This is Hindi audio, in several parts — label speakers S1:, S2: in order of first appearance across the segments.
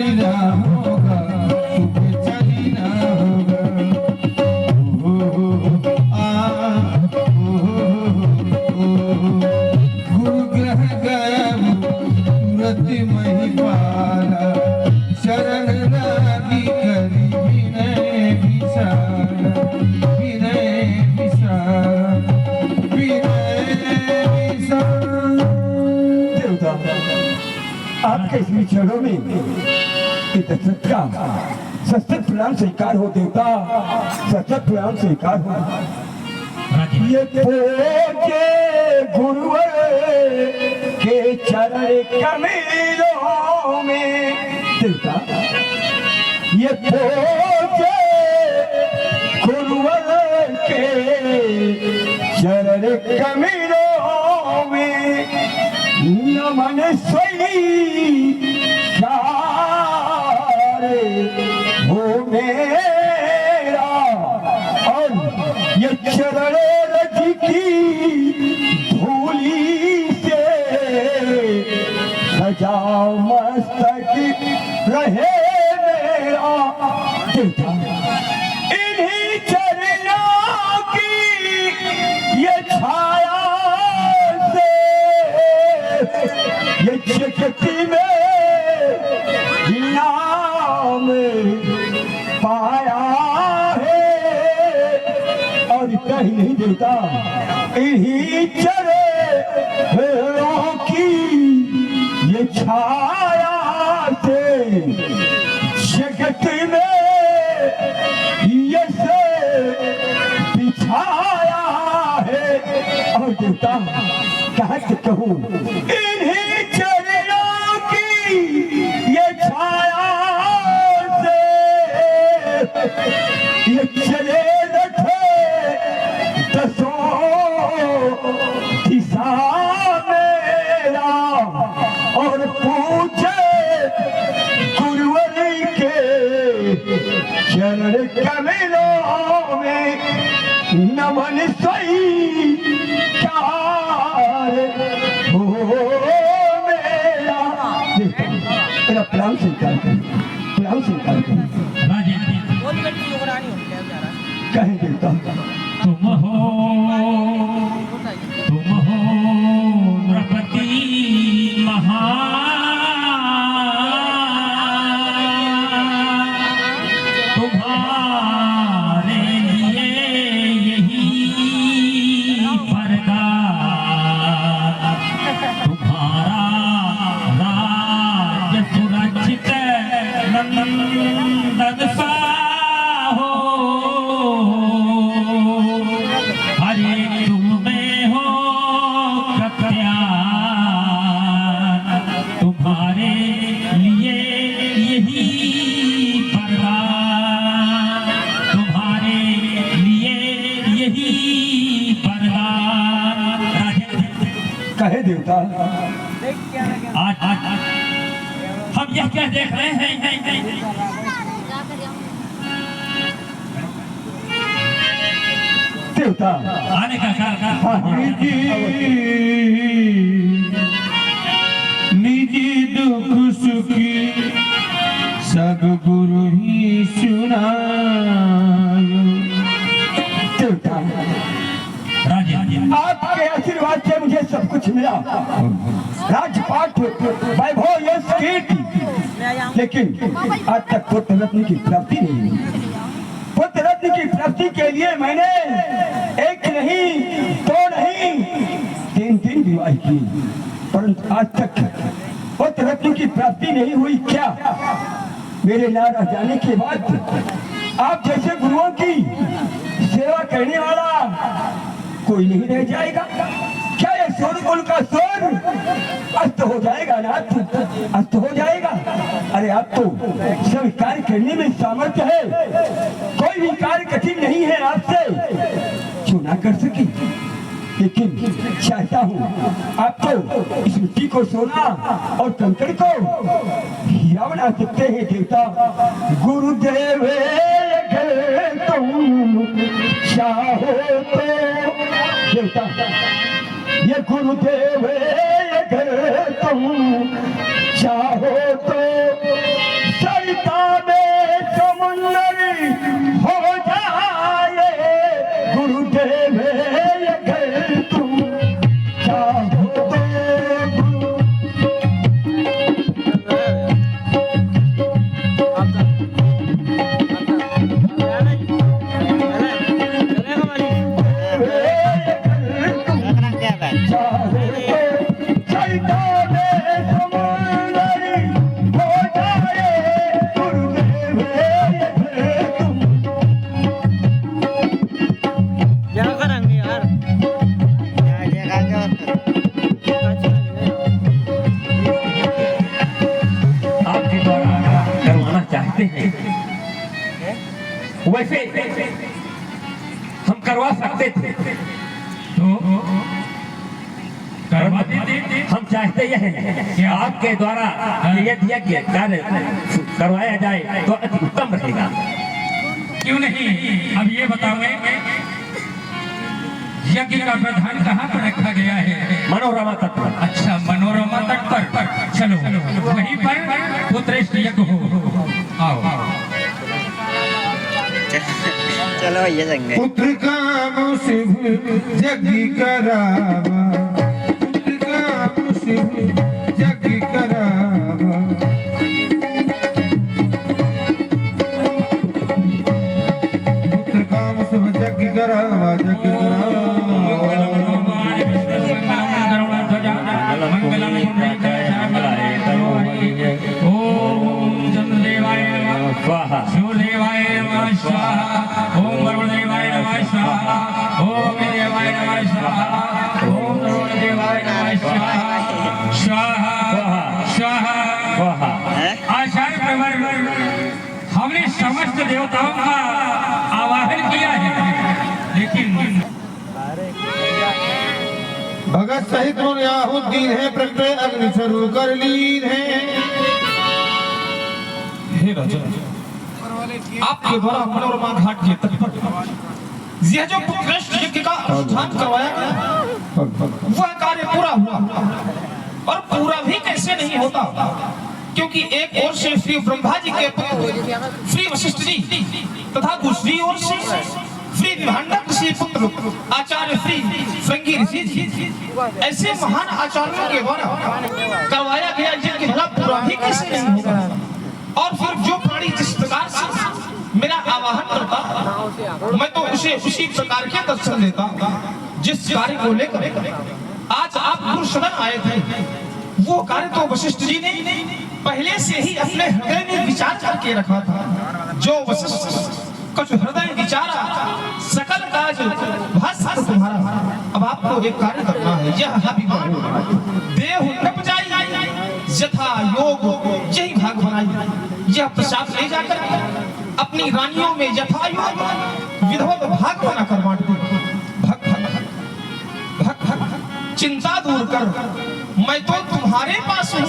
S1: चलना होगा, तुझे चलना होगा। गुरु ग्रह गया तुरंत महिपाला, शरण लागी करी विनय विशाला, विनय विशाला, विनय विशाला।
S2: देवता आपके इस विचारों में दशरथ का सशक्त प्रणाम स्वीकार हो। देवता सशक्त प्रणाम स्वीकार हो। ये पूजे गुरुवर के चरण कमलों में। देवता ये पूजे गुरुवर के चरण कमलों में नमन सोई सारे हो मेरा। और ये चरण रज की धूली से सजा मस्तक रहे मेरा। देवता इन्हीं चरणों की ये छाया से ये जगती में नाम पाया है। और कहीं नहीं देता इन्हीं चरणों की ये छाया से जगत में ये से बिछाया है। और देवता कहा कि कहूँ इन्हीं चरणों की ये छाया से ये चले रखे दसों दिशा मेरा। और पूछे गुरुवर के चरण कमलों में नमन सही हो मेरा। मेरा प्रणाम स्वीकार कर, प्रणाम स्वीकार कर। कहें देवता
S3: तुम हो नृपति महान, तुम्हारे लिए यही वरदान। तुम्हारा राज सुरक्षित नंदन सा हो। हरे तुम्हें हो कत्यान, तुम्हारे लिए यही वरदान। तुम्हारे लिए यही वरदान।
S2: कहे देवता
S3: आज हम यह क्या देख रहे हैं?
S2: देवता
S3: आने का कारण
S1: निजी दुख सुखी सब गुरु ही सुनायो।
S2: देवता आपके आशीर्वाद से मुझे सब कुछ मिला, राजपाट, वैभव, यश, कीर्ति, लेकिन आज तक पुत्र रत्न की प्राप्ति नहीं हुई। पुत्र रत्न की प्राप्ति के लिए मैंने एक नहीं, दो नहीं, 3 विवाह की, परंतु आज तक पुत्र रत्न की प्राप्ति नहीं हुई। क्या मेरे ना रह जाने के बाद आप जैसे गुरुओं की सेवा करने वाला कोई नहीं रह जाएगा? क्या ये सूर्यकुल का सूर्य अस्त हो जाएगा? नाथ अस्त हो जाएगा? अरे आप तो सब कार्य करने में सामर्थ्य है, कोई भी कार्य कठिन नहीं है आपसे जो ना कर सकी। लेकिन चाहता हूँ आप तो इस मिट्टी को सोना और कंकड़ को हीरा बना सकते हैं। देवता गुरुदेव तुम चाहो तो, देवता ये गुरुदेव अगर तुम चाहो तो
S3: चाहते हैं वैसे हम करवा सकते थे, तो करवा देते। हम चाहते यह है कि आपके द्वारा यदि यज्ञ कार्य करवाया जाए तो अति उत्तम रहेगा। क्यों नहीं? अब ये बताओगे यज्ञ का प्रधान कहाँ पर रखा गया है? मनोरमा तट पर। अच्छा, मनोरमा तट पर। चलो वहीं पर पुत्रेष्ठ यज्ञ हो। आओ
S4: चलो ये संगे
S1: पुत्र काम शिव जग करावा, पुत्र काम शिव जग करावा, पुत्र काम शिव जग करावा, जग करावा। ओम चंद्रदेवाय नमः स्वाहा, शिवदेवाय नमः स्वाहा, ओम वरुणदेवाय नमः स्वाहा, ओम देवाय नमः स्वाहा, ओम वरुणदेवाय नमः स्वाहा, स्वाहा स्वाहा स्वाहा। आचार्य प्रवर हमने समस्त देवताओं का आवाहन किया है, लेकिन भगत सहित याहुद्दीन है, प्रकटे अग्नि स्वरूप कर लीन है। हे राजा, आपके द्वारा मनोरमा घाट के तट पर यह जो पुत्रेष्ठ यज्ञ का अनुष्ठान करवाया गया, वह कार्य पूरा हुआ। और पूरा भी कैसे नहीं होता, क्योंकि एक ओर से श्री ब्रह्मा जी के पुत्र श्री वशिष्ठ जी तथा दूसरी ओर से श्री विभांडक ऋषि पुत्र आचार्य श्री श्रृंगी ऋषि जी, ऐसे महान आचार्यों के द्वारा करवाया गया यज्ञ भला पूरा भी कैसे नहीं होगा। और फिर जो प्राणी जिस प्रकार से मेरा आवाहन करता, मैं तो उसे उसी प्रकार के दर्शन देता। जिस कार्य को लेकर आज आप गुरुशरण आए थे, वो कार्य तो वशिष्ठ जी ने पहले से ही अपने हृदय में विचार करके रखा था। जो वशिष्ठ कुछ हृदय विचारा, सकल काज भास्कर तुम्हारा। अब आपको एक कार्य करना है, यह अभिमान देह न बजाई, यथा योग यही भाग बनाई। यह प्रसाद ले जाकर अपनी रानियों में यथा योग विधवत भाग बनाकर बांट दो। भग भग भग भग चिंता दूर कर, मैं तो तुम्हारे पास हूँ।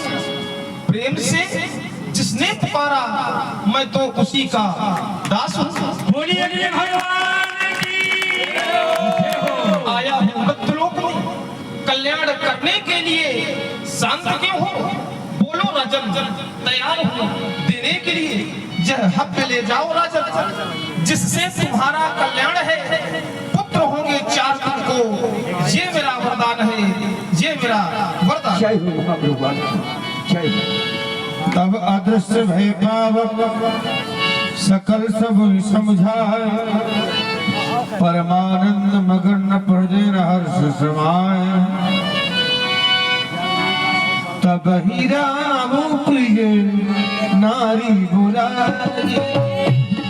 S1: प्रेम से जिसने पुकारा, मैं तो उसी का दास हूँ। बोलिए भगवान की। आया हूँ मृत्युलोक में कल्याण करने के लिए, शांत क्यों हो? बोलो राजन, तैयार हूँ देने के लिए। यह हक ले जाओ राजन, जिससे तुम्हारा कल्याण है। पुत्र होंगे 4 तुमको, ये मेरा वरदान है, ये मेरा वरदान।
S2: जय हो भगवान, जय हो।
S1: तब अदृश्य भय पावक सकल सब समझाए, परमानंद मगन प्रजन हर्ष समाए। तब ही राम प्रिय नारी बुलाए,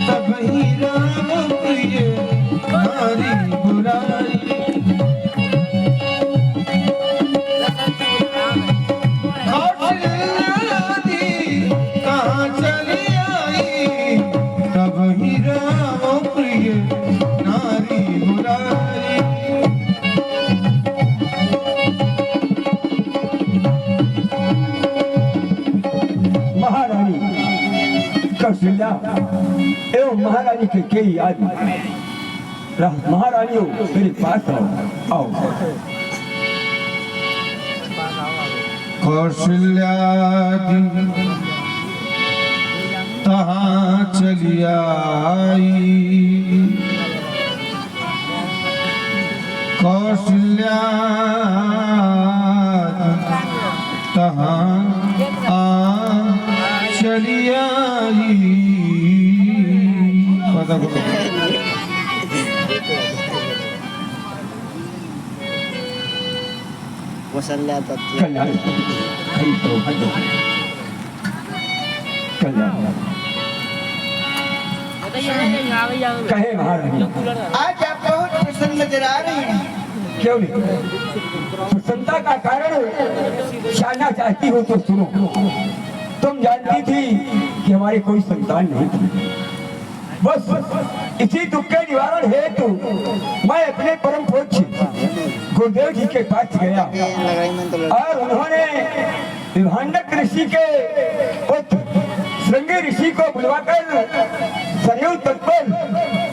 S1: तब ही राम प्रिय नारी बुलाए। कहाँ चली आई, तब ही राम प्रिय नारी बुलाई।
S2: महारानी कौशल्या एवं महारानी के कई आदमी महारानियों मेरे पास आओ।
S1: कौशल्यादि तहाँ चली आई, कौशल्या तहाँ चली आई।
S4: कौशल्या तत्व
S2: कल्याण कल्याण कहे महारानी,
S5: आज आप बहुत प्रसन्न नजर आ रहे हैं।
S2: क्यों नहीं? प्रसन्नता का कारण जानना चाहती हो तो सुनो। तुम जानती थी कि हमारी कोई संतान नहीं थी। बस इसी दुख के निवारण हेतु मैं अपने परम पूज्य गुरुदेव जी के पास गया
S4: लगाई मैंने तो
S2: और उन्होंने विभांडक ऋषि के पुत्र श्रृंगी ऋषि को बुलवाकर सरयू तट पर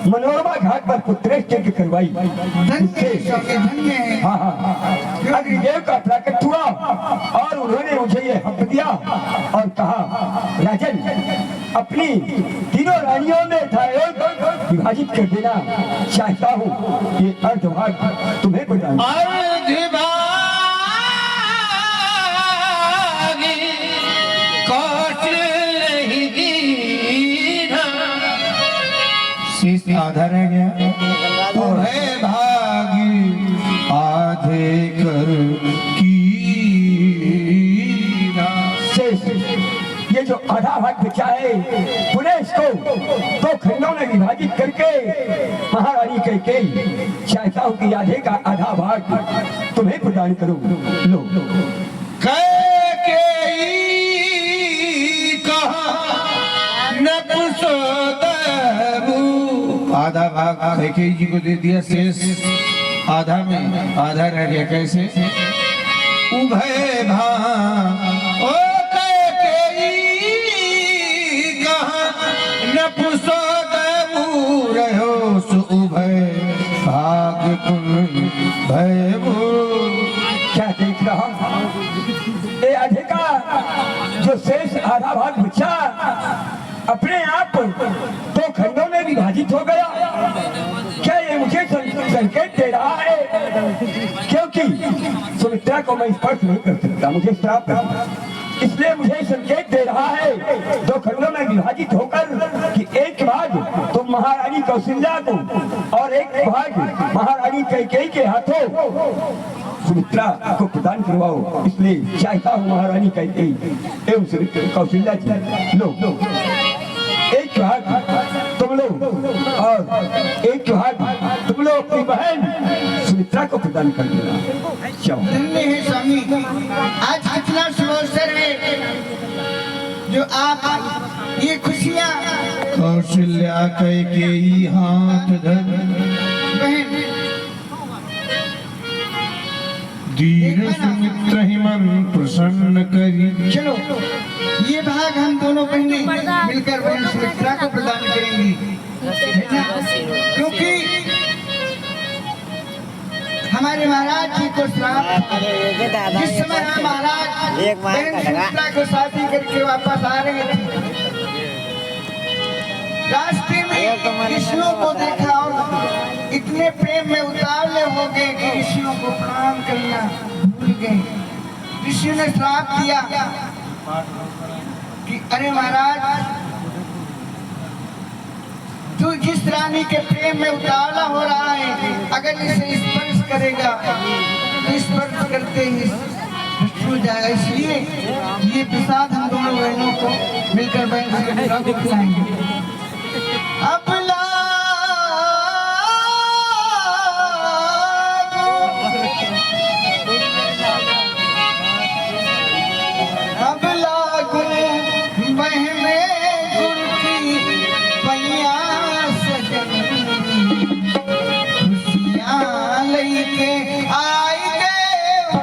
S2: मनोरमा घाट पर पुत्रेष्ट यज्ञ करवाई।
S5: धन्य है।
S2: हाँ हाँ, अग्निदेव का प्राकट हुआ और उन्होंने मुझे ये हक दिया और कहा, राजन अपनी तीनों रानियों में था विभाजित कर देना चाहता हूँ, ये अर्धभाग तुम्हें प्रदान।
S1: आधा रह गया और है भागी आधे कर की
S2: ये जो आधा भाग बचा है पुनः इसको दो खंडों में विभाजित करके महारानी कैकेयी चाहता हूँ कि आधे का आधा भाग तुम्हें प्रदान करूँ। लो
S1: कैकेयी कहा आधा भाग कैकेयी जी को दे दिया, शेष आधा में आधा रह गया। कैसे? उभय भाग ओ कैकेयी कहा नपुंसक रहो सो उभय भाग कुल भय
S2: क्या देख रहा ये आधे का जो शेष आधा भाग बचा अपने आप दो खंडों में विभाजित हो गया। क्या ये मुझे संकेत दे रहा है? क्योंकि सुमित्रा को मैं स्पर्श नहीं कर सकता, मुझे श्राप है, इसलिए मुझे संकेत दे रहा है दो खंडों में विभाजित होकर कि एक भाग तुम महारानी कौशल्या को और एक भाग महारानी कैकेयी के हाथों सुमित्रा को प्रदान करवाओ। इसलिए चाहता हूँ महारानी कैकेयी एवं कौशल्या जी लो एक भाग तुम लो और एक भाग तुम लो अपनी बहन सुमित्रा को प्रदान कर देना।
S5: धन्य है स्वामी, आज कितना शुभ अवसर है जो आप ये खुशियाँ
S1: कौशल्या कैकेयी हाथ धर
S5: बहन
S1: धीर सुमित्र हिमन प्रसन्न करी।
S5: चलो ये भाग हम दोनों बहने मिलकर बहन सुमित्रा को प्रदान करेंगी, क्योंकि हमारे महाराज जी को श्राप जिस समय हम महाराज बहन सुमित्रा को शादी करके वापस आ रहे थे, रास्ते में ऋषियों को देखा और इतने प्रेम में उतावले हो गए कि ऋषियों को प्रणाम करना भूल गए। ऋषियों ने श्राप दिया कि अरे महाराज तू जिस रानी के प्रेम में उतावला हो रहा है, अगर इसे स्पर्श करेगा तो स्पर्श करते ही छू जाएगा। इसलिए ये प्रसाद हम दोनों बहनों को मिलकर बहन सुमित्रा को खिलाएंगे। अब लागू बहने गुर की पैया सजनी खुशियाँ लेके आई गए हो।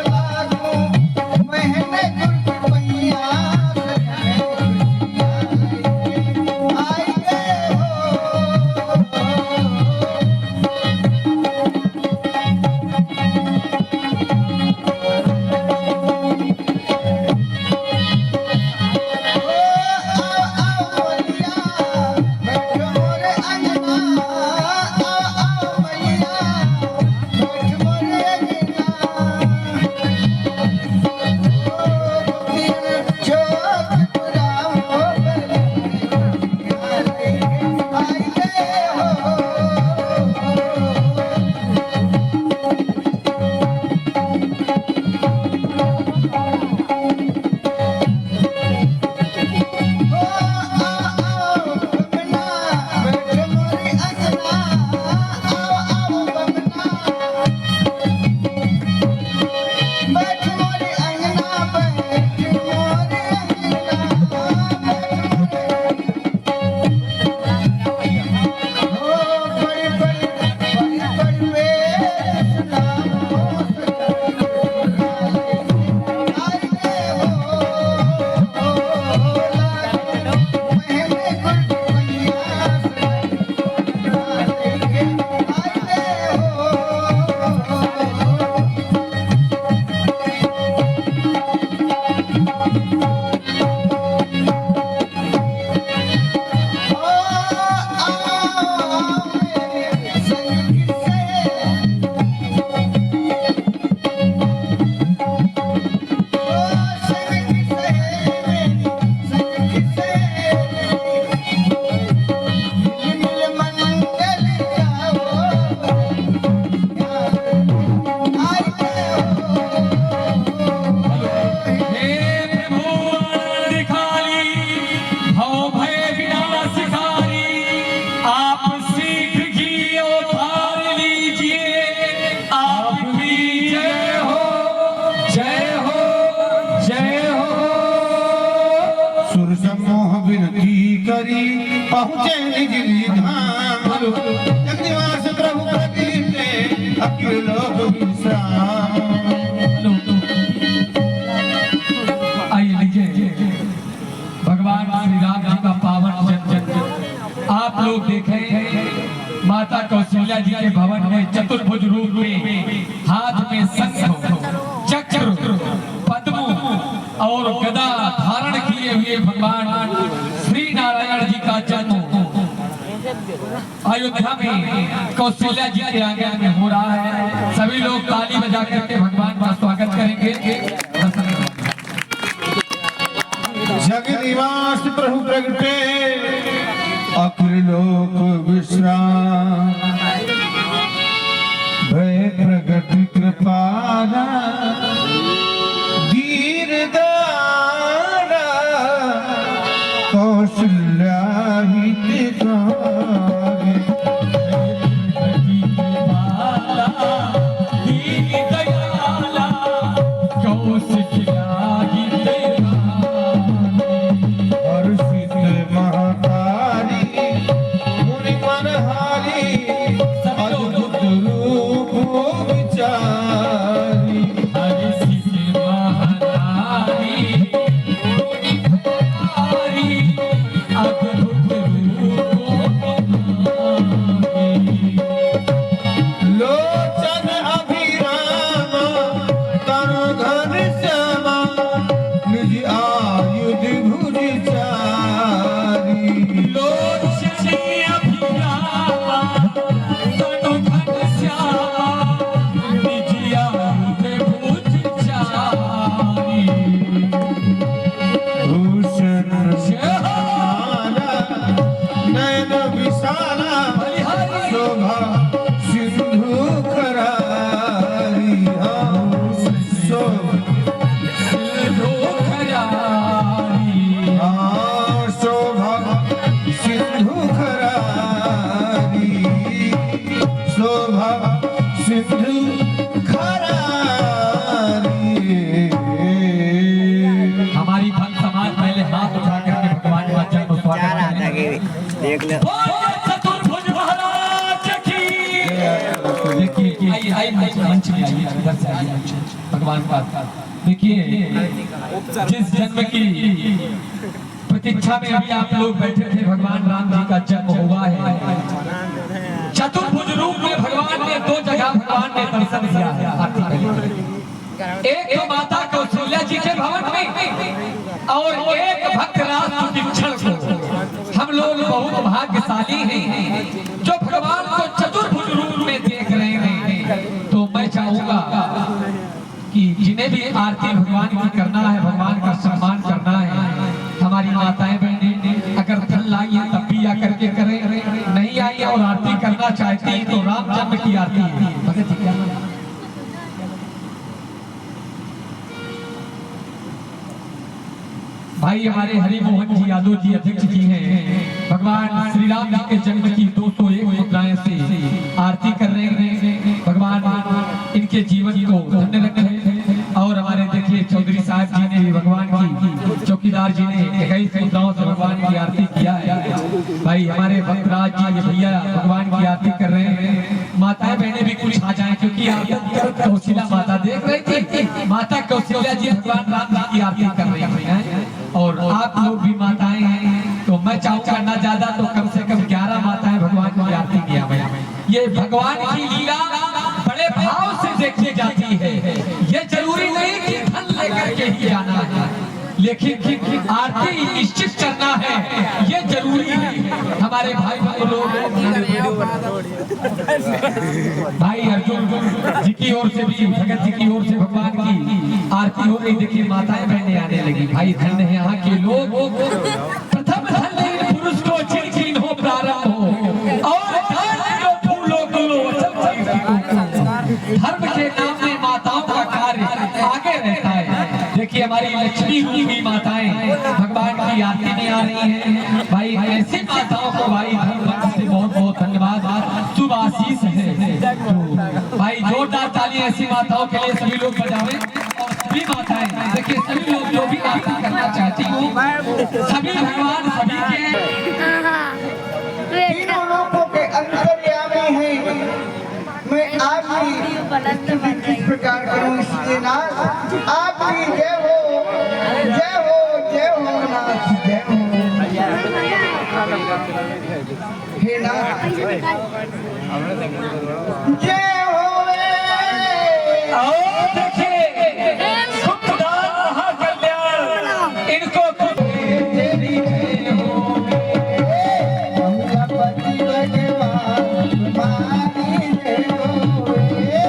S5: लागू बहने गुर की पैया सजनी
S1: पहुँचे निज धाम जगनिवास प्रभु प्रगटे अखिल लोक विश्राम।
S3: आइए लीजिए भगवान श्री राम जी का पावन जन्म आप लोग देखें। माता कौशल्या जी के भवन में चतुर्भुज रूप में हाथ में शंख चक्र पद्म और गदा धारण किए हुए भगवान श्री नारायण जी का जन्म अयोध्या में कौशल्या जी के आंगन में हो रहा है। सभी लोग ताली बजा करके भगवान का स्वागत करेंगे।
S1: जगनिवास प्रभु प्रगटे अखिल लोक विश्राम भय प्रगट कृपाला दीन दाना कौशल्या हितकारी। हर्षित महाकारी मुनि मनहारी अद्भुत रूप विचारी। लोचन अभिराम तनु घन श्यामा निज आयुध भुज चारी। भूषण श्याला नयन विशाला शोभा सिंधु खरारी। शोभा सिंधु खरारी शोभा सिंधु खरारी।
S3: हमारी भक्त समाज पहले हाथ उठा करके भगवान का जन्म स्वागत
S4: चार हाथ
S3: करें।
S4: आगे देख लो।
S3: चतुर्भुज महाराज की देखिए आइए मंच में आइए इधर से आइए भगवान का देखिए जिस जन्म की प्रतीक्षा में अभी आप लोग बैठे थे भगवान राम जी का जन्म हुआ है। चतुर्भुज रूप में भगवान ने दो जगह भगवान ने दर्शन दिया है। एक तो माता कौशल्या जी के भवन में और एक भक्त राज सुदीक्षण को। हम लोग बहुत भाग्यशाली हैं जो भगवान को चतुर्भुज रूप में देख रहे हैं। तो मैं चाहूंगा कि जिन्हें भी आरती भगवान की करना है, भगवान का सम्मान करना है, हमारी माताएं बहनें अगर धन लाई है तब भी आकर के करें, नहीं आई और आरती करना चाहती है तो राम जन्म की आरती है। भगत जी क्या भाई हमारे हरि मोहन जी यादव जी अध्यक्ष जी हैं। भगवान श्री राम जी के जन्म की 201 मुद्राएं से आरती कर रहे हैं। भगवान इनके जीवन को धन्य रखे। और हमारे देखिए चौधरी साहब जी ने भी भगवान की, चौकीदार जी ने 21 मुद्राओं से भगवान की आरती किया है। भाई हमारे भक्तराज जी ये भैया भगवान की आरती कर रहे हैं। माताएं बहनें भी कुछ आ जाए क्योंकि कौशल्या माता देख रही थी। माता कौशल्या जी भगवान राम जी की आरती कर रही है और आप लोग भी माताएं हैं। तो मैं चाहूंगा ना ज्यादा तो कम से कम 11 माताएं भगवान की आरती किया। ये भगवान की लीला बड़े भाव से देखी जाती है। ये जरूरी नहीं कि धन लेकर के ही जाना है, लेकिन आरती निश्चित करना है ये जरूरी है। हमारे भाई लोग भाई अर्जुन जी की ओर से भी, भगत जी की ओर से भगवान की आरती हो रही। देखिए माताएं बहनें आने लगी। भाई धन्य है यहाँ के लोग। प्रथम धन्य पुरुष को चिन हो प्रारंभ हो और धर्म के नाम में माताओं का कार्य आगे रहता है। देखिए हमारी लक्ष्मी रूपी माताएं भगवान की आरती में आ रही हैं। भाई ऐसी माताओं को भाई धर्म से बहुत बहुत धन्यवाद, शुभ आशीष है। तो भाई जोरदार ताली ऐसी माताओं के लिए सभी लोग बजावें। और सभी माताएं, देखिए सभी लोग जो भी आरती करना चाहती हो, सभी भगवान सभी के
S5: तीनों लोगों के अंतर्यामी हैं। मैं आपकी स्तुति किस प्रकार करूं, इसलिए नाथ आपकी जय हो, जय हो, जय हो नाथ, जय हो। हे नाथ जय हो रे।
S3: और देखिए सुखदान महाकल्याण इनको
S5: तेरी जय हो गणपति भगवान तुम्हारी जय हो रे।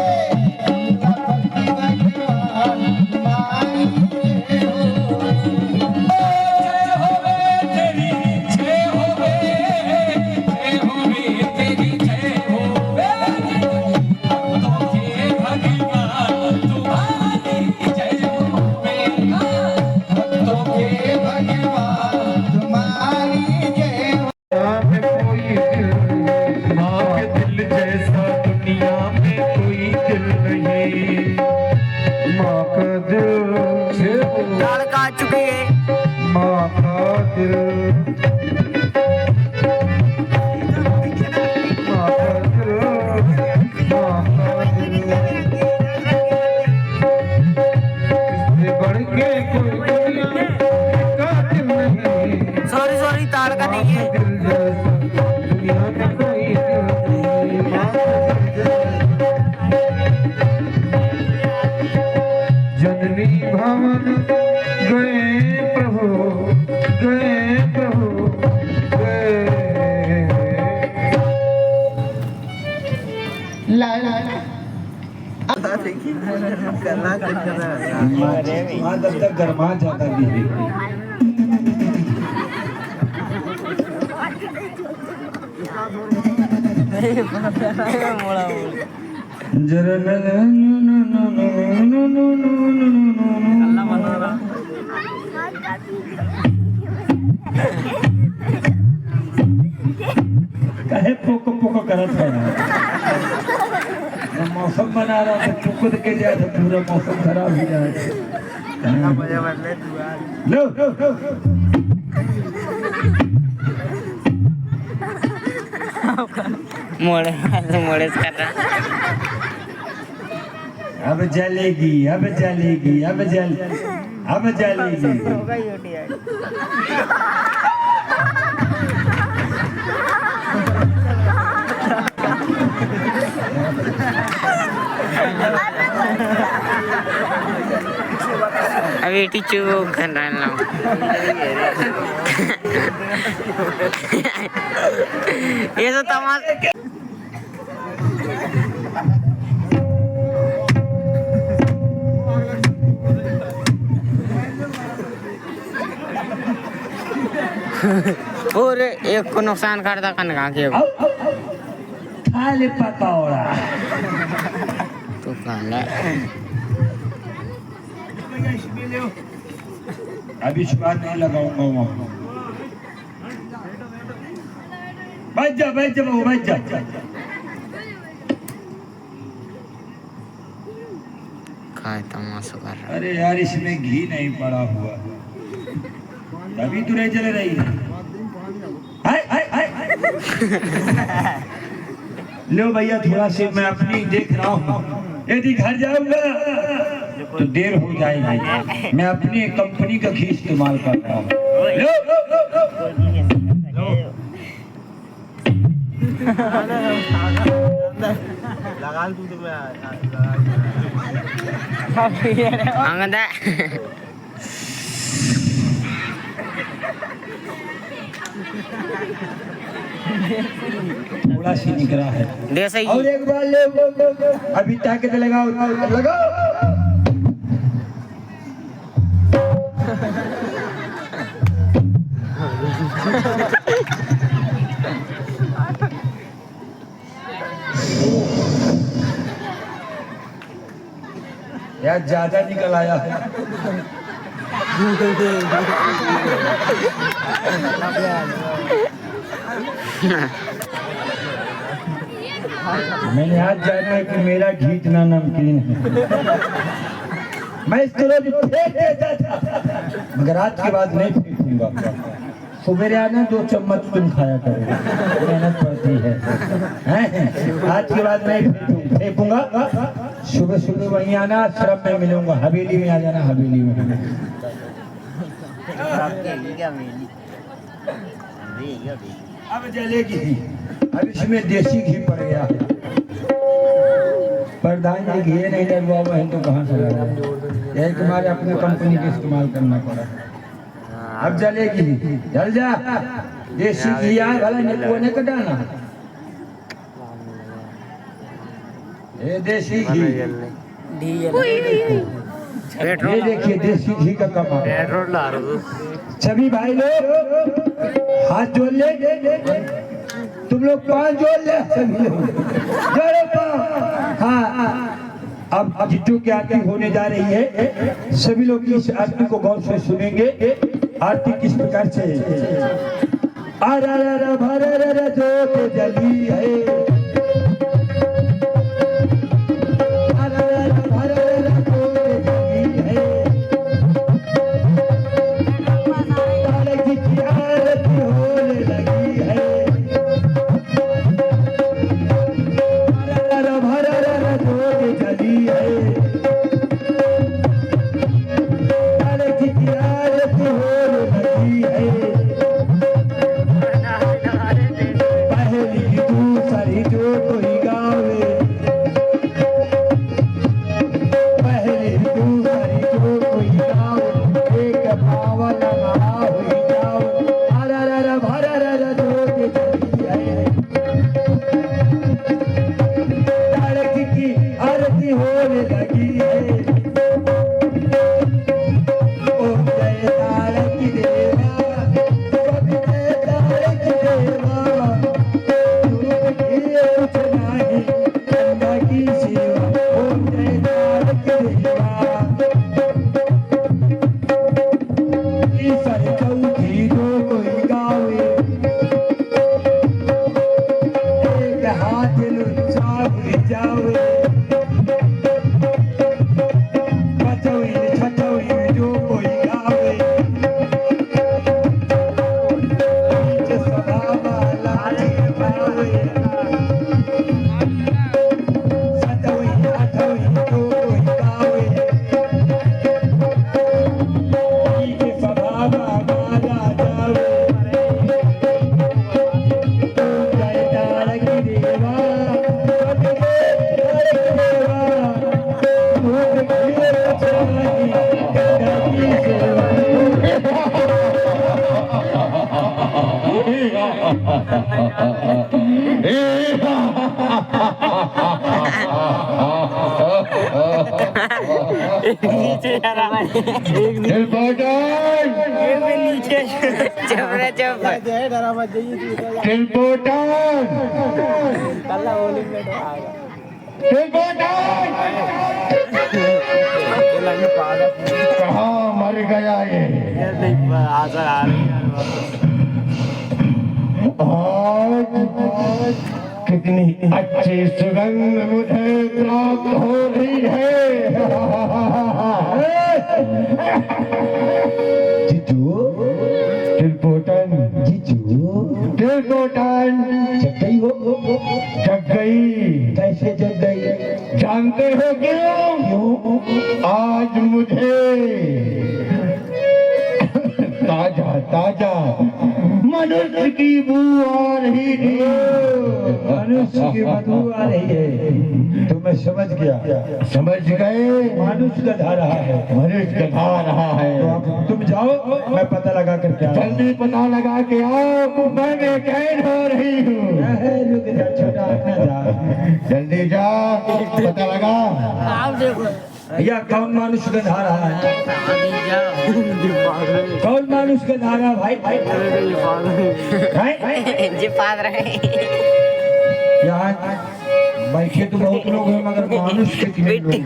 S5: गणपति भगवान तुम्हारी जय हो।
S3: जय होवे तेरी जय होवे, जय होवे तेरी जय होवे, भक्तों के भगवान तुम्हारी जय होवे, भक्तों के
S5: भगवान तुम्हारी जय हो।
S6: माँ के दिल जैसा दुनिया में कोई दिल नहीं। माँ का दिल
S4: लड़का चुकी है
S6: माँ का दिल माँ का दिल माँ का दिल इससे बढ़ के कोई दुनिया का दिल नहीं।
S4: सॉरी ताड़का नहीं है।
S6: दिल जैसा दुनिया में कोई दिल नहीं। माँ का दिल जननी भवन गए प्रभु गए प्रभु गए।
S5: ला ला ला
S2: वहाँ तब तक गरमा जाता भी है।
S6: जरा
S2: कहे पोको पोको करत है जब मौसम बना रहा था पोको के जाए तो पूरा मौसम खराब हो जाए। लो
S4: मोड़े कर रहा।
S2: अब जलेगी अब जलेगी अब जलेगी।
S4: अभी टीचू कर रहा हूँ। ये तो तमाशा। और एक को नुकसान करता कनका के
S2: खाली पकौड़ा
S4: तो कहना
S2: अभी इस बार नहीं लगाऊंगा वहाँ। बैठ जा बहू बैठ जा।
S4: काय तमाशा कर रहा।
S2: अरे यार इसमें घी नहीं पड़ा हुआ तभी तो नहीं चले रही है। लो भैया थोड़ा से मैं अपनी देख रहा हूँ। यदि घर जाऊंगा तो देर हो जाएगी। मैं अपनी कंपनी का घी इस्तेमाल करता हूँ।
S4: अंगदा
S2: थोड़ा सी निकला है।
S4: दे सही।
S2: और एक बार ले अभी ताकत लगाओ लगाओ। यार ज्यादा निकल आया है। मैंने आज जाना है कि मेरा घी इतना नमकीन है। मैं इसको रोज फेंक देता था, मगर आज के बाद नहीं फेंकूंगा। सुबह आना 2 चम्मच तुम खाया करो, मेहनत पड़ती है। आज के बाद नहीं फेंकूंगा। सुबह सुबह वहीं आना, आश्रम में मिलूंगा, हवेली में आ जाना, हवेली में। अब जलेगी, अब इसमें देसी घी पड़ गया। प्रधान जी घी नहीं डरवा है तो कहाँ से लगा? यही तुम्हारे अपने कंपनी के इस्तेमाल करना पड़ा। अब जलेगी, जल जा। देसी घी आए भला कोने का डालना, ये देसी घी। ये देखिए देसी घी का कमाल। सभी भाई लोग हाथ जोड़ ले, तुम लोग 5 जोड़ ले, सभी लोग जोड़ो 5। हाँ, अब जिज्जू की आरती होने जा रही है। सभी लोग इस आरती को गौर से सुनेंगे। आरती किस प्रकार से? अरे जोत जली है,
S6: कहाँ मर गया ये? कितनी अच्छी सुगंध मुझे प्राप्त हो रही है।
S2: जीजू,
S6: टिलपोटन,
S2: जीजू,
S6: टिलपोटन
S2: जग गई हो?
S6: जग गई।
S2: कैसे जग गई?
S6: जानते हो क्यों? आज मुझे ताजा ताजा मनुष्य की बू आ रही थी।
S2: मनुष्य की बदबू आ रही है, तो मैं समझ गया।
S6: समझ गए?
S2: मनुष्य गधा रहा है।
S6: मनुष्य गधा रहा है।
S2: तो अब तुम जाओ, मैं पता लगा करके आता हूं।
S6: जल्दी पता लगा के आओ, मैं बेचैन हो रही हूँ।
S2: रुक जा छोटा, अपना जा,
S6: जल्दी जा, पता लगा।
S2: भैया कौन मानुष गधा रहा है? कौन मानुष गधा रहा भाई?
S4: जी पाद रहे
S2: यहाँ बैठे तो बहुत लोग हैं, मगर मानुष कितने लोग हैं?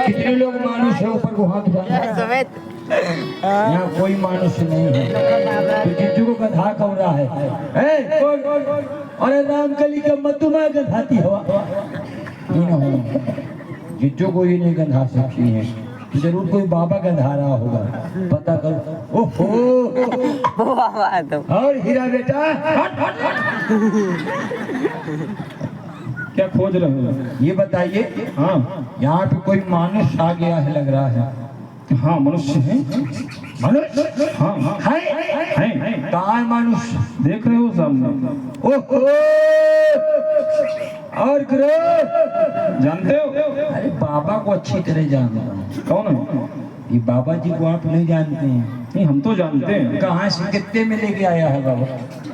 S2: कितने लोग मानुष है? ऊपर को हाथ उठाना। यहाँ कोई मानुष नहीं है। तो जिज्जू को गधा कौन रहा है? अरे रामकली का मधुमा गधाती हवा। जिज्जू को ये नहीं गंधा सकती है। जरूर कोई बाबा का धारा होगा, पता करो। ओहो
S4: बाबा तो
S2: और हीरा बेटा
S1: क्या खोज रहे हो?
S2: ये बताइए,
S1: हाँ
S2: यहाँ पे कोई मानुष आ गया है लग रहा है।
S1: हाँ मनुष्य है।
S2: मनुष्य
S1: हाँ हाँ
S2: है?
S1: है।
S2: कहाँ है मानुष?
S1: देख रहे हो सामने?
S2: ओहो और गुरु
S1: जानते हो?
S2: अरे बाबा को अच्छी तरह जानता हूँ।
S1: कौन है?
S2: ये बाबा जी को आप नहीं जानते हैं?
S1: नहीं हम तो जानते हैं।
S2: कहाँ से कितने में लेके आया है बाबा?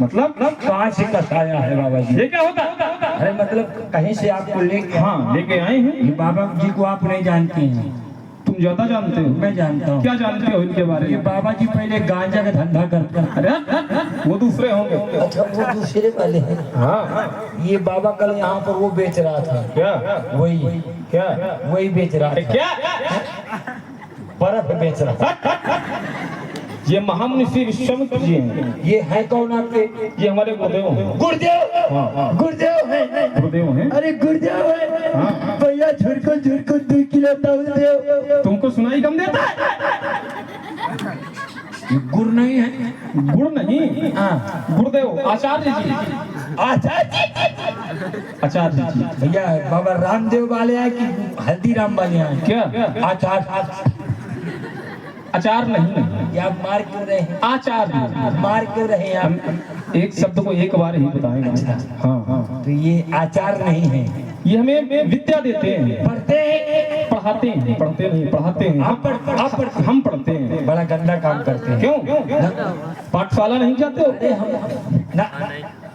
S1: मतलब
S2: कहाँ से कसाया है बाबा जी?
S1: ये क्या होता?
S2: अरे मतलब कहीं से आपको लेके,
S1: हाँ लेके आए हैं।
S2: ये बाबा जी को आप नहीं जानते हैं?
S1: तुम ज्यादा जानते हो।
S2: मैं जानता हूँ।
S1: क्या जानते हो इनके बारे
S2: ये
S1: में?
S2: बाबा जी पहले गांजा का धंधा करते हैं।
S1: अरे वो दूसरे होंगे।
S2: अच्छा वो दूसरे वाले हैं।
S1: हाँ
S2: ये बाबा कल यहाँ पर वो बेच रहा था।
S1: क्या
S2: वही
S1: क्या
S2: वही बेच रहा था।
S1: क्या?
S2: बर्फ बेच रहा था।
S1: ये महामुनि विश्वामित्र जी हैं।
S2: ये है कौन आपके?
S1: ये हमारे गुरुदेव हैं।
S2: गुरुदेव।
S1: हाँ
S2: गुरुदेव है।
S1: गुरुदेव हैं।
S2: अरे गुरुदेव है।
S1: हाँ।
S2: भैया झुरको झुरको 2 किलो गुरुदेव।
S1: तुमको सुनाई कम देता है?
S2: ये गुरु नहीं है?
S1: गुरु नहीं,
S2: हाँ
S1: गुरुदेव आचार्य जी। आचार्य जी।
S2: भैया बाबा रामदेव वाले हैं कि हल्दीराम वाले हैं?
S1: क्या?
S2: आचार्य।
S1: आचार नहीं,
S2: ये आप मार क्यों रहे हैं?
S1: आचार्य।
S2: मार क्यों रहे हैं
S1: हम
S2: आप?
S1: एक शब्द को एक बार ही बताएंगे। हाँ हाँ
S2: तो ये आचार नहीं है।
S1: ये हमें विद्या देते हैं।
S2: पढ़ते हैं?
S1: पढ़ाते हैं। पढ़ते नहीं, पढ़ाते हैं।
S2: आप पढ़ते?
S1: हम पढ़ते हैं।
S2: बड़ा गंदा काम करते हैं।
S1: क्यों? पाठशाला नहीं जाते हो?
S2: ना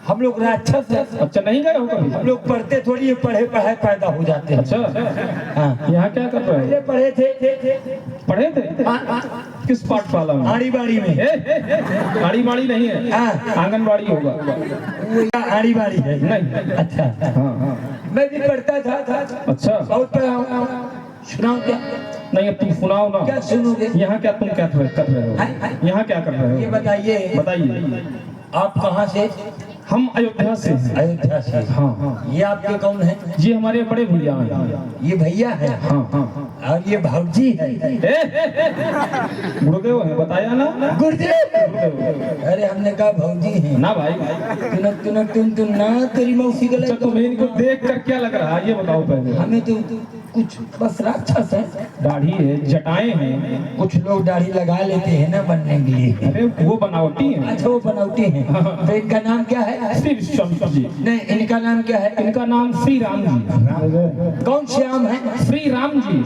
S2: हम लोग राक्षस हैं।
S1: अच्छा नहीं गए हो कभी?
S2: हम लोग पढ़ते थोड़ी है, पढ़े पढ़ाए पैदा हो जाते हैं।
S1: अच्छा
S2: हाँ।
S1: यहाँ क्या कर रहे हो?
S2: पढ़े थे।
S1: पढ़े थे? किस पाठशाला में?
S2: आड़ी बाड़ी में।
S1: आड़ी बाड़ी नहीं है,
S2: हाँ।
S1: आंगनबाड़ी होगा।
S2: वो आड़ी बाड़ी है।
S1: नहीं।
S2: अच्छा
S1: हाँ हाँ
S2: मैं भी पढ़ता था।
S1: अच्छा
S2: बहुत पढ़ा हूँ। सुनाओ क्या?
S1: नहीं अब तुम सुनाओ ना।
S2: क्या सुनोगे?
S1: यहाँ क्या तुम क्या कर रहे हो? यहाँ क्या कर रहे
S2: ये
S1: हो?
S2: बताइए
S1: बताइए।
S2: आप कहाँ से?
S1: हम अयोध्या से हैं।
S2: अयोध्या से।
S1: हाँ हाँ
S2: ये आपके कौन है?
S1: ये हमारे बड़े भैया हैं।
S2: ये भैया है।
S1: हाँ हाँ
S2: और ये भाऊजी है।
S1: गुरुदेव है, बताया ना?
S2: गुरुदेव। अरे हमने कहा भाऊजी है
S1: ना भाई।
S2: तुनक तुनक तुन ना तेरी मौसी
S1: अच्छा
S2: गलत।
S1: तुम्हें इनको देख कर क्या लग रहा है ये बताओ पहले।
S2: हमें तो कुछ बस राक्षस है।
S1: दाढ़ी है, जटाएं हैं।
S2: कुछ लोग दाढ़ी लगा लेते हैं ना बनने के लिए।
S1: अरे वो बनावटी हैं।
S2: अच्छा वो बनावटी है। तो इनका नाम क्या है?
S1: श्री विश्वामित्र जी।
S2: नहीं इनका नाम क्या है?
S1: इनका नाम श्री राम जी।
S2: कौन श्याम है?
S1: श्री राम जी।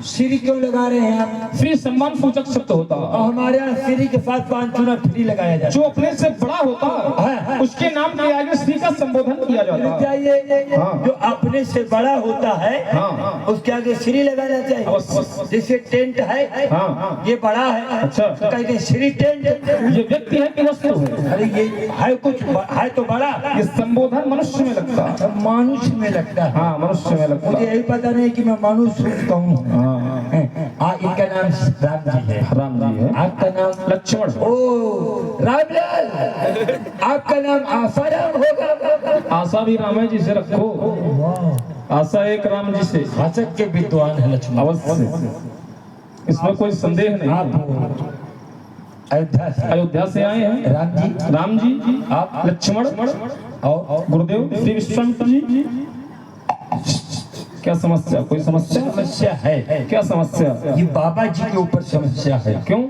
S2: श्री क्यों लगा रहे हैं आप?
S1: श्री सम्मान सूचक शब्द होता है।
S2: और हमारे यहाँ श्री के साथ 5 चुना फ्री लगाया जाता
S1: जो अपने से बड़ा होता है उसके नाम के आगे श्री का संबोधन किया जाता है।
S2: चाहिए।
S1: हाँ।
S2: जो अपने से बड़ा होता है
S1: हाँ।
S2: उसके आगे श्री लगाना चाहिए।
S1: अवश्य।
S2: जैसे टेंट है।
S1: हाँ।
S2: ये बड़ा है।
S1: अच्छा।
S2: तो कहते हैं श्री टेंट।
S1: ये व्यक्ति है कि वस्तु है?
S2: अरे ये है कुछ है तो बड़ा।
S1: ये संबोधन मनुष्य में लगता है।
S2: मानुष में लगता है।
S1: हाँ मनुष्य में लगता
S2: मुझे
S1: है।
S2: यही पता नहीं कि मैं मानुष कहूँ।
S1: हाँ हाँ
S2: इनका नाम राम जी है।
S1: राम जी है।
S2: आपका नाम?
S1: लक्ष्मण।
S2: ओ रामलाल। आपका नाम आसाराम होगा।
S1: आशा भी राम है जी से रखो। आशा एक राम जी से।
S2: भाषक के विद्वान है लक्ष्मण।
S1: अवश्य, इसमें कोई संदेह नहीं।
S2: आप अयोध्या से?
S1: अयोध्या से आए हैं। राम जी
S2: आप?
S1: लक्ष्मण
S2: और
S1: गुरुदेव श्री विश्वामित्र जी। क्या समस्या? कोई समस्या?
S2: समस्या है।
S1: क्या समस्या?
S2: ये बाबा जी के ऊपर समस्या है।
S1: क्यों?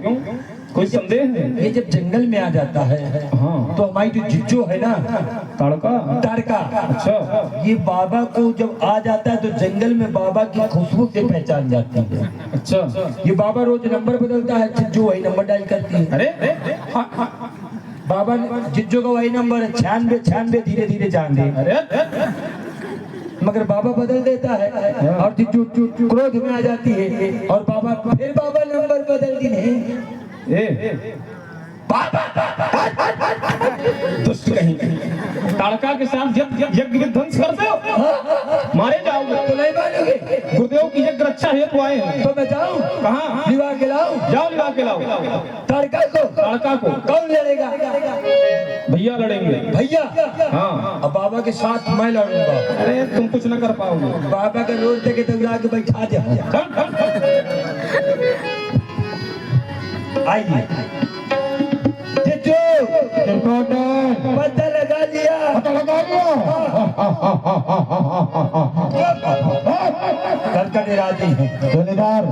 S1: कोई संदेह है?
S2: ये जब जंगल में आ जाता है
S1: हाँ।
S2: तो हमारी जो जिज्जो है ना
S1: ताड़का।
S2: तारका।
S1: अच्छा।
S2: ये बाबा को जब आ जाता है तो जंगल में बाबा की खुशबू से पहचान जाती है।
S1: अच्छा।
S2: ये बाबा रोज नंबर बदलता है। जिज्जो वही नंबर डायल करती है।
S1: अरे
S2: बाबा जिज्जो का वही नंबर है 96 धीरे धीरे जान दे।
S1: अरे
S2: मगर बाबा बदल देता है और जिज्जो क्रोध में आ जाती है और बाबा फिर बाबा नंबर बदलती नहीं।
S1: दुष्ट कहीं ताड़का के साथ यज्ञ विध्वंस करते हो, मारे जाओगे।
S2: तो नहीं मानोगे?
S1: गुरुदेव की यज्ञ रक्षा हेतु आए हैं।
S2: तो मैं जाऊं?
S1: कहाँ?
S2: लिवा के लाऊं?
S1: जाओ लिवा के लाओ।
S2: तारका को?
S1: ताड़का को।
S2: कौन लड़ेगा?
S1: भैया लड़ेंगे।
S2: भैया?
S1: हाँ।
S2: अब बाबा के साथ मैं लड़ूंगा।
S1: अरे तुम कुछ न कर पाओगे।
S2: बाबा का रोज देखे तो के बैठा दे। आइए पता लगा लिया कलकत्ते राजी है
S6: जमींदार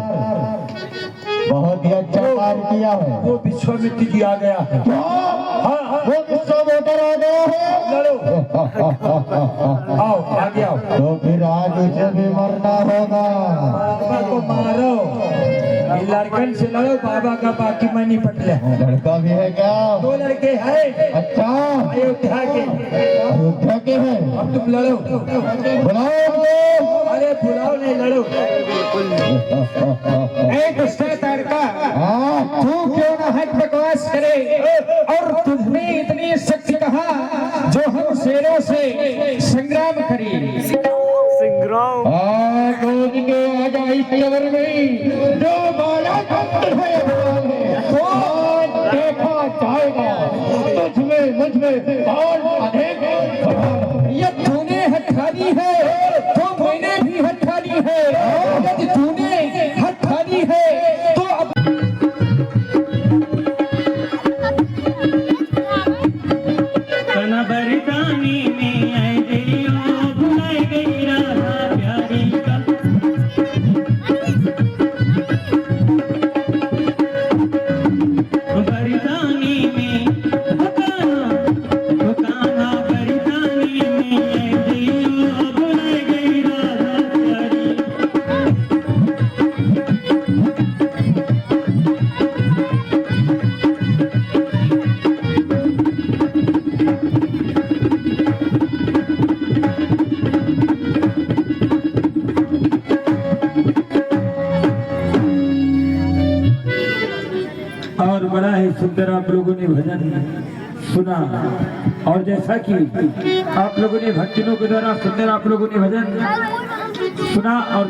S6: बहुत ही अच्छा कार्य किया है।
S2: वो विश्वामित्र जी आ गया है
S6: वो विश्वामित्र आ गया है।
S2: लड़ो आओ आगे आओ
S6: तो फिर आज उसे भी मरना होगा।
S2: बाबा को मारो ये लड़कन से लड़ो बाबा का बाकी मैं निपट ले
S6: लड़का भी है क्या?
S2: 2 लड़के हैं
S6: अच्छा
S2: अयोध्या के
S6: अयोध्या के है।
S2: अब तुम लड़ो
S6: बुलाओ उनको।
S2: अरे बुलाओ नहीं लड़ो
S1: एक
S6: हाँ,
S1: तू क्यों ना हक बकवास करे और तुझमें इतनी शक्ति कहा जो हम शेरों से संग्राम करें।
S6: रोज के आजा इस कबर में जो बाला खंड है वो देखा जाएगा। तुझमें मुझमें कौन अधिक
S1: ये तूने हथाली है तो मैंने भी हथाली है। यदि तूने हथाली है तो अब
S7: बरदानी में आए दियो भुलाए गई राधा प्यारी का बरदानी में दुकाना बरदानी में आए दियो भुलाए गई राधा प्यारी
S2: और बड़ा ही सुंदर आप लोगों ने भजन सुना और जैसा कि आप लोगों ने भक्तों के द्वारा सुंदर आप लोगों ने भजन सुना और